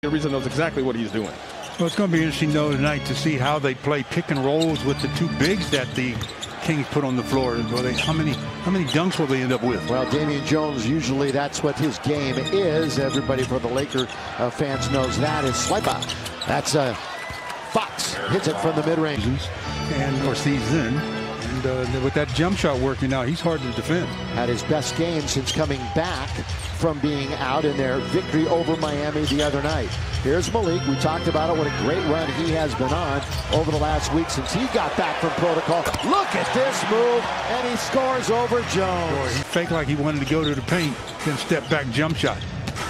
Reason knows exactly what he's doing. Well, it's going to be interesting, though, tonight to see how they play pick and rolls with the two bigs that the Kings put on the floor. How many dunks will they end up with? Well, Damian Jones, usually that's what his game is. Everybody for the Laker fans knows that is swiper. That's Fox hits it from the mid-range. Or season. And with that jump shot working out, he's hard to defend. Had his best game since coming back from being out in their victory over Miami the other night. Here's Malik. We talked about it. What a great run he has been on over the last week since he got back from protocol. Look at this move, and he scores over Jones. Boy, he faked like he wanted to go to the paint, then step back jump shot.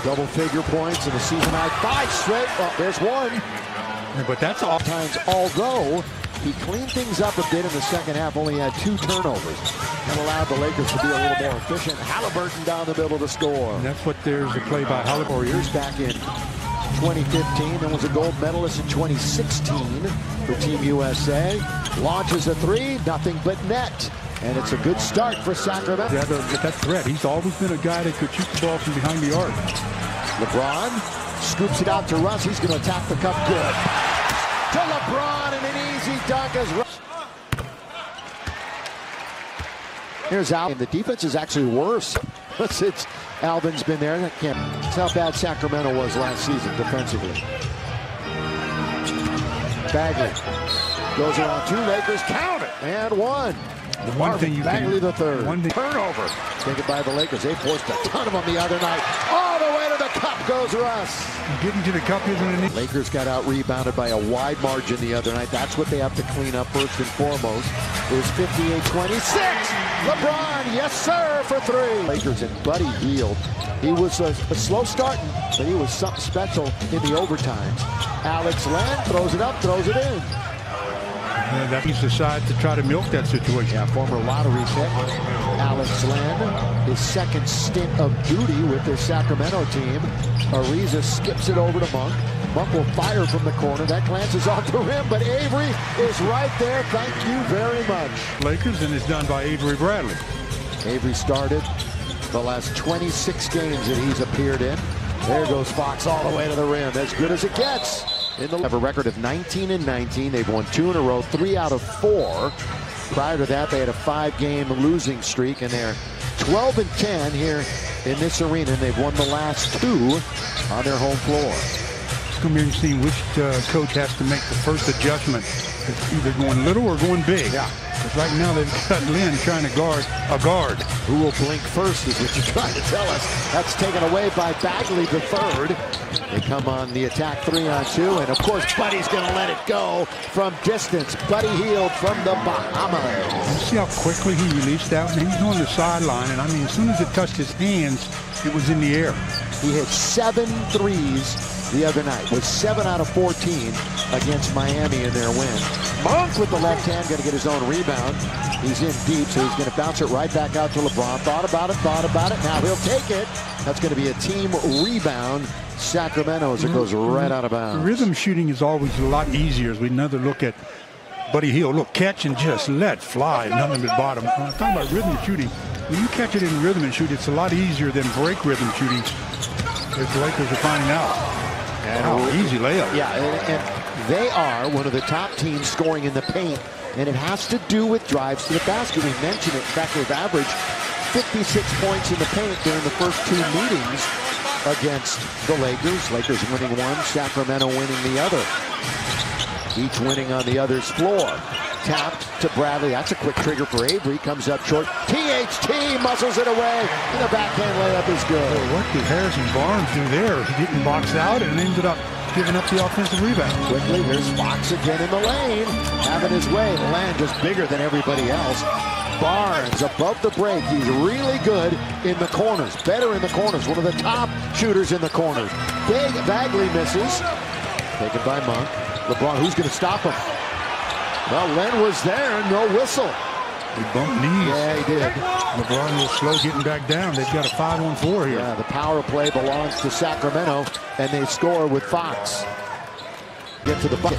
Double figure points in the season high 5 straight. Oh, there's one. Yeah, but that's all times, although he cleaned things up a bit in the second half, only had 2 turnovers and allowed the Lakers to be a little more efficient. Halliburton down the middle to score. And that's what there's a play by Halliburton. Years back in 2015, then was a gold medalist in 2016 for Team USA. Launches a 3, nothing but net. And it's a good start for Sacramento. Yeah, that threat. He's always been a guy that could shoot the ball from behind the arc. LeBron scoops it out to Russ. He's going to attack the cup good. To LeBron, and an easy dunk as Russ. Here's Alvin. The defense is actually worse since Alvin's been there. That's how bad Sacramento was last season defensively. Bagley goes around 2 Lakers. Count it. And 1. The one thing you Bagley the third. Turnover. Taken by the Lakers. They forced a ton of them the other night. All the way to the cup goes Russ. Getting to the cup isn't an easy. Lakers got out rebounded by a wide margin the other night. That's what they have to clean up first and foremost. It was 58-26. LeBron, yes sir, for 3. Lakers and Buddy Hield. He was a slow starting, but he was something special in the overtimes. Alex Len throws it up, throws it in. And that he's decided to try to milk that situation. Yeah, former lottery pick Alex Len, his second stint of duty with the Sacramento team. Ariza skips it over to Monk. Monk will fire from the corner. That glances off the rim, but Avery is right there. Thank you very much. Lakers, and it's done by Avery Bradley. Avery started the last 26 games that he's appeared in. There goes Fox all the way to the rim. As good as it gets. They have a record of 19-19. They've won 2 in a row, 3 out of 4. Prior to that, they had a 5-game losing streak, and they're 12-10 here in this arena, and they've won the last 2 on their home floor. It's going to be interesting which coach has to make the first adjustment. It's either going little or going big. Yeah. Because right now they've got Lynn trying to guard a guard. Who will blink first is what you're trying to tell us. That's taken away by Bagley the third. They come on the attack 3-on-2, and of course Buddy's going to let it go from distance. Buddy Hield from the Bahamas. You see how quickly he released that? And he's on the sideline, and I mean, as soon as it touched his hands, it was in the air. He hit 7 threes the other night, was 7 out of 14 against Miami in their win. Monk with the left hand, going to get his own rebound. He's in deep, so he's going to bounce it right back out to LeBron. Thought about it. Now he'll take it. That's going to be a team rebound. Sacramento as it goes right out of bounds. Rhythm shooting is always a lot easier as we another look at Buddy Hield. Look, catch and just let fly, nothing but bottom. When I'm talking about rhythm shooting, when you catch it in rhythm and shoot, it's a lot easier than break rhythm shooting, as the Lakers are finding out. Wow, easy layup. Yeah, and they are one of the top teams scoring in the paint, and it has to do with drives to the basket. We mentioned it. In fact, they've averaged 56 points in the paint during the first 2 meetings against the Lakers. Lakers winning 1, Sacramento winning the other. Each winning on the other's floor. Tapped to Bradley. That's a quick trigger for Avery. Comes up short. THT muscles it away, and the backhand layup is good. Well, what did Harrison Barnes do there? He didn't box out and ended up giving up the offensive rebound. Quickly, here's Fox again in the lane, having his way. The land just bigger than everybody else. Barnes above the break. He's really good in the corners. Better in the corners. One of the top shooters in the corners. Big Bagley misses. Taken by Monk. LeBron, who's going to stop him? Well, Len was there, no whistle. He bumped knees. Yeah, he did. LeBron was slow getting back down. They've got a 5-on-4 here. Yeah, the power play belongs to Sacramento, and they score with Fox. Get to the bucket.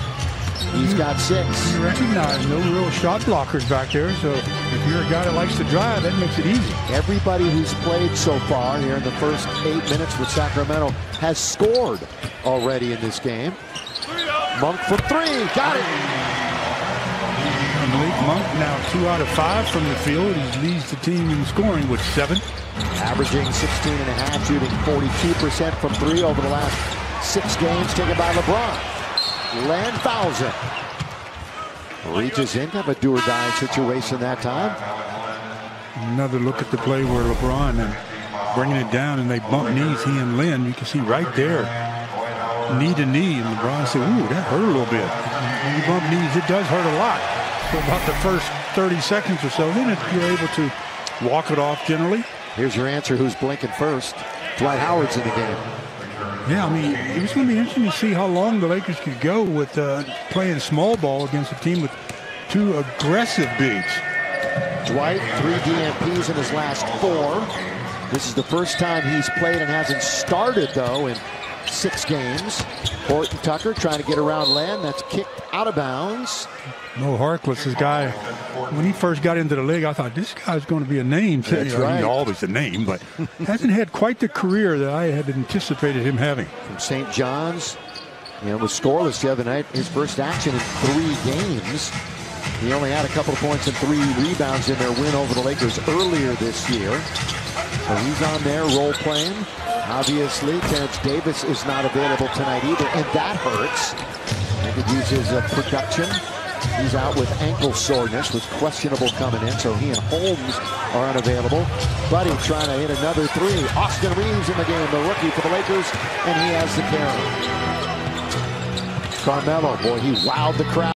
He's got 6. You recognize no real shot blockers back there, so if you're a guy that likes to drive, that makes it easy. Everybody who's played so far here in the first 8 minutes with Sacramento has scored already in this game. Monk from 3, got it! Malik Monk now 2 out of 5 from the field. He leads the team in scoring with 7. Averaging 16.5, shooting 42% from 3 over the last 6 games taken by LeBron. Len fouls him. Reaches in, have a do-or-die situation that time. Another look at the play where LeBron and bringing it down, and they bump knees, he and Len. You can see right there, knee to knee, and LeBron said, ooh, that hurt a little bit. When you bump knees, it does hurt a lot for about the first 30 seconds or so. Then you're able to walk it off generally. Here's your answer, who's blinking first. Dwight Howard's in the game. Yeah, I mean, it was going to be interesting to see how long the Lakers could go with playing small ball against a team with 2 aggressive bigs. Dwight, 3 DNPs in his last 4. This is the first time he's played and hasn't started, though, in 6 games. Horton Tucker trying to get around Len. That's kicked out of bounds. Mo Harkless, this guy, when he first got into the league, I thought this guy's going to be a name. That's right. He's always a name, but hasn't had quite the career that I had anticipated him having. From St. John's, was scoreless the other night. His first action in 3 games. He only had a couple of points and 3 rebounds in their win over the Lakers earlier this year. So he's on there role playing. Obviously, Terrence Davis is not available tonight either, and that hurts. They could use his production. He's out with ankle soreness, was questionable coming in, so he and Holmes are unavailable. Buddy trying to hit another 3. Austin Reeves in the game, the rookie for the Lakers, and he has the carry. Carmelo, boy, he wowed the crowd.